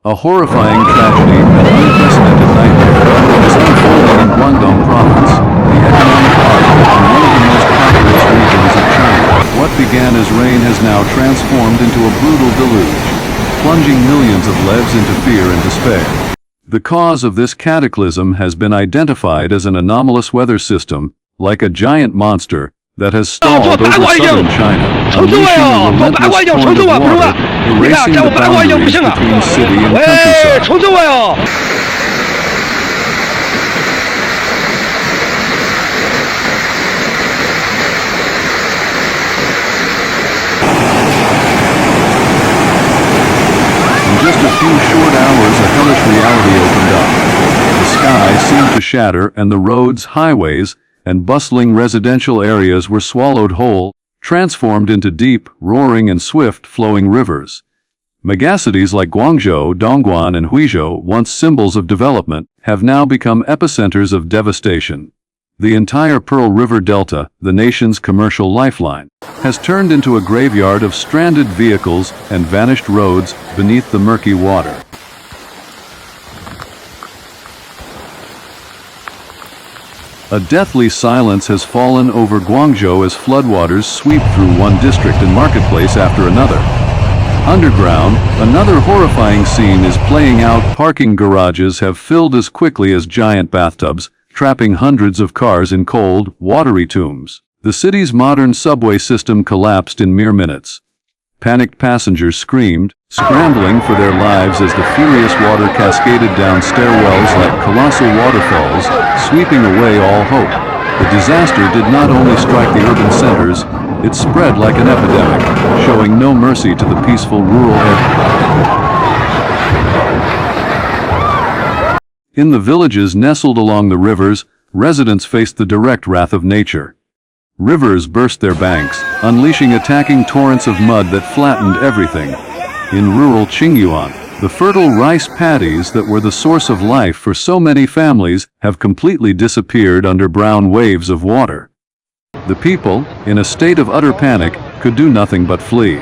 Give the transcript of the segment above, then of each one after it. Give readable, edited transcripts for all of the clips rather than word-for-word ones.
A horrifying tragedy and unprecedented nightmare is unfolding in Guangdong province, the economic heart and one of the most populous regions of China. What began as rain has now transformed into a brutal deluge, plunging millions of lives into fear and despair. The cause of this cataclysm has been identified as an anomalous weather system, like a giant monster, that has stalled over southern China, unleashing a relentless torrent of water, erasing the boundaries between city and countryside. In just a few short hours, a hellish reality opened up. The sky seemed to shatter, and the roads, highways, and bustling residential areas were swallowed whole, transformed into deep, roaring and swift-flowing rivers. Megacities like Guangzhou, Dongguan, and Huizhou, once symbols of development, have now become epicenters of devastation. The entire Pearl River Delta, the nation's commercial lifeline, has turned into a graveyard of stranded vehicles and vanished roads beneath the murky water. A deathly silence has fallen over Guangzhou as floodwaters sweep through one district and marketplace after another. Underground, another horrifying scene is playing out. Parking garages have filled as quickly as giant bathtubs, trapping hundreds of cars in cold, watery tombs. The city's modern subway system collapsed in mere minutes. Panicked passengers screamed, scrambling for their lives as the furious water cascaded down stairwells like colossal waterfalls, sweeping away all hope. The disaster did not only strike the urban centers, it spread like an epidemic, showing no mercy to the peaceful rural areas. In the villages nestled along the rivers, residents faced the direct wrath of nature. Rivers burst their banks, unleashing attacking torrents of mud that flattened everything. In rural Qingyuan, the fertile rice paddies that were the source of life for so many families have completely disappeared under brown waves of water. The people, in a state of utter panic, could do nothing but flee.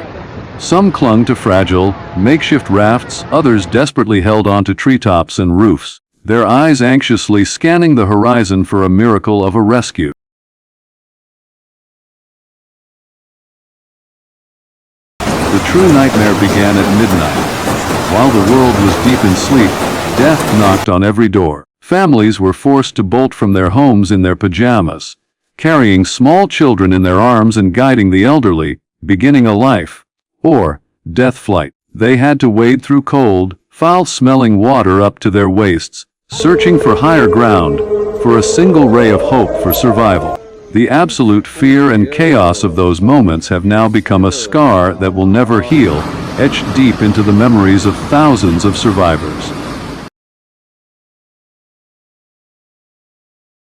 Some clung to fragile, makeshift rafts, others desperately held onto treetops and roofs, their eyes anxiously scanning the horizon for a miracle of a rescue. The true nightmare began at midnight. While the world was deep in sleep, death knocked on every door. Families were forced to bolt from their homes in their pajamas, carrying small children in their arms and guiding the elderly, beginning a life, or death flight. They had to wade through cold, foul-smelling water up to their waists, searching for higher ground, for a single ray of hope for survival. The absolute fear and chaos of those moments have now become a scar that will never heal, etched deep into the memories of thousands of survivors.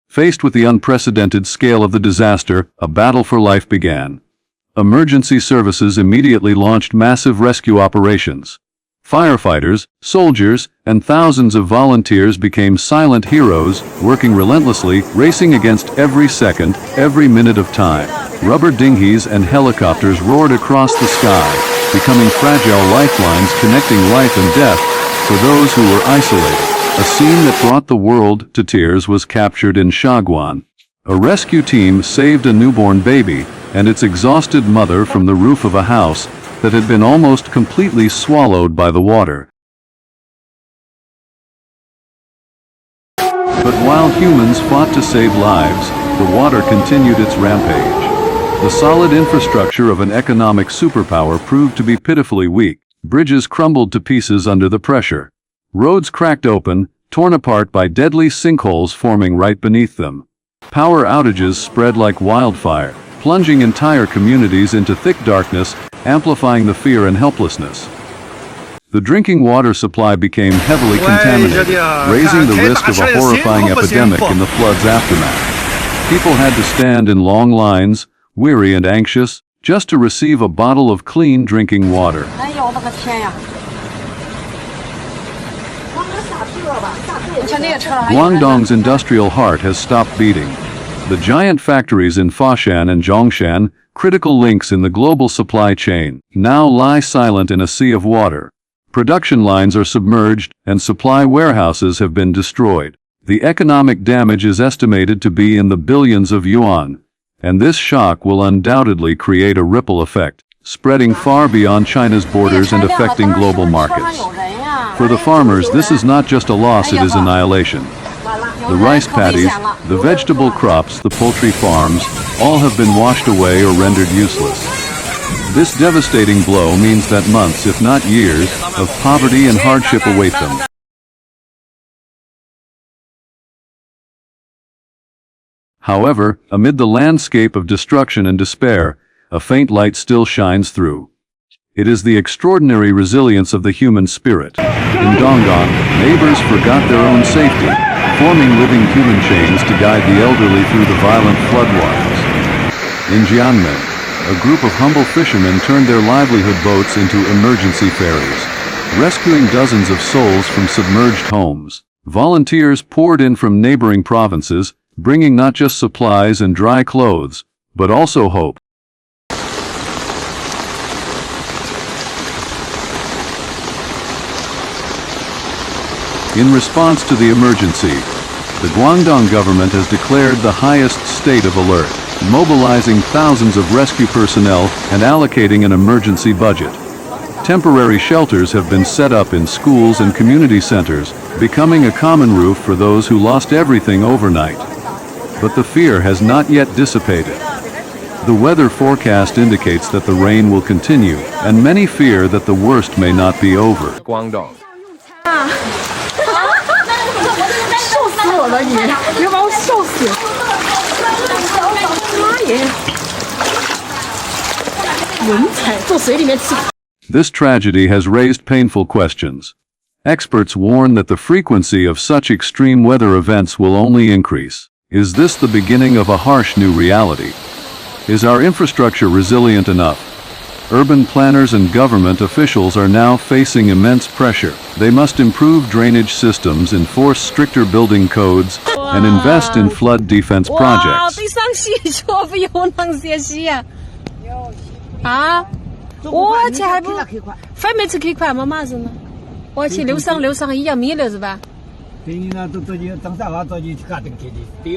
Faced with the unprecedented scale of the disaster, a battle for life began. Emergency services immediately launched massive rescue operations. Firefighters, soldiers, and thousands of volunteers became silent heroes, working relentlessly, racing against every second, every minute of time. Rubber dinghies and helicopters roared across the sky, becoming fragile lifelines connecting life and death for those who were isolated. A scene that brought the world to tears was captured in Shaguan. A rescue team saved a newborn baby and its exhausted mother from the roof of a house that had been almost completely swallowed by the water. But while humans fought to save lives, the water continued its rampage. The solid infrastructure of an economic superpower proved to be pitifully weak. Bridges crumbled to pieces under the pressure. Roads cracked open, torn apart by deadly sinkholes forming right beneath them. Power outages spread like wildfire, plunging entire communities into thick darkness, amplifying the fear and helplessness. The drinking water supply became heavily contaminated, raising the risk of a horrifying epidemic in the flood's aftermath. People had to stand in long lines, weary and anxious, just to receive a bottle of clean drinking water. Guangdong's industrial heart has stopped beating. The giant factories in Foshan and Zhongshan, critical links in the global supply chain, now lie silent in a sea of water. Production lines are submerged and supply warehouses have been destroyed. The economic damage is estimated to be in the billions of yuan, and this shock will undoubtedly create a ripple effect, spreading far beyond China's borders and affecting global markets. For the farmers, this is not just a loss, it is annihilation. The rice paddies, the vegetable crops, the poultry farms, all have been washed away or rendered useless. This devastating blow means that months, if not years, of poverty and hardship await them. However, amid the landscape of destruction and despair, a faint light still shines through. It is the extraordinary resilience of the human spirit. In Guangdong, neighbors forgot their own safety, forming living human chains to guide the elderly through the violent floodwaters. In Jianmen, a group of humble fishermen turned their livelihood boats into emergency ferries, rescuing dozens of souls from submerged homes. Volunteers poured in from neighboring provinces, bringing not just supplies and dry clothes, but also hope. In response to the emergency, the Guangdong government has declared the highest state of alert, mobilizing thousands of rescue personnel and allocating an emergency budget. Temporary shelters have been set up in schools and community centers, becoming a common roof for those who lost everything overnight. But the fear has not yet dissipated. The weather forecast indicates that the rain will continue, and many fear that the worst may not be over. Guangdong. 笑死我了你把我笑死！妈耶！文采坐水里面吃。 This tragedy has raised painful questions. Experts warn that the frequency of such extreme weather events will only increase. Is this the beginning of a harsh new reality? Is our infrastructure resilient enough? Urban planners and government officials are now facing immense pressure. They must improve drainage systems, enforce stricter building codes, and invest in flood defense projects. 对上戏说不有能些戏呀？啊？我去还不反面去快吗？马上呢？我去楼上1要米了是吧？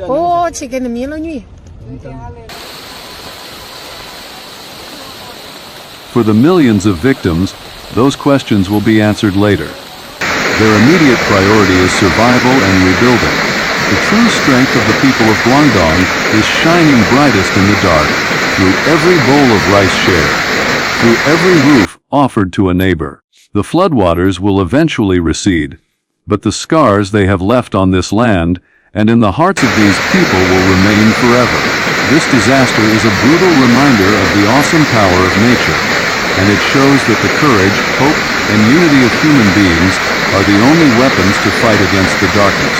哦，去给那米了女。 For the millions of victims, those questions will be answered later. Their immediate priority is survival and rebuilding. The true strength of the people of Guangdong is shining brightest in the dark, through every bowl of rice shared, through every roof offered to a neighbor. The floodwaters will eventually recede, but the scars they have left on this land and in the hearts of these people will remain forever. This disaster is a brutal reminder of the awesome power of nature, and it shows that the courage, hope, and unity of human beings are the only weapons to fight against the darkness.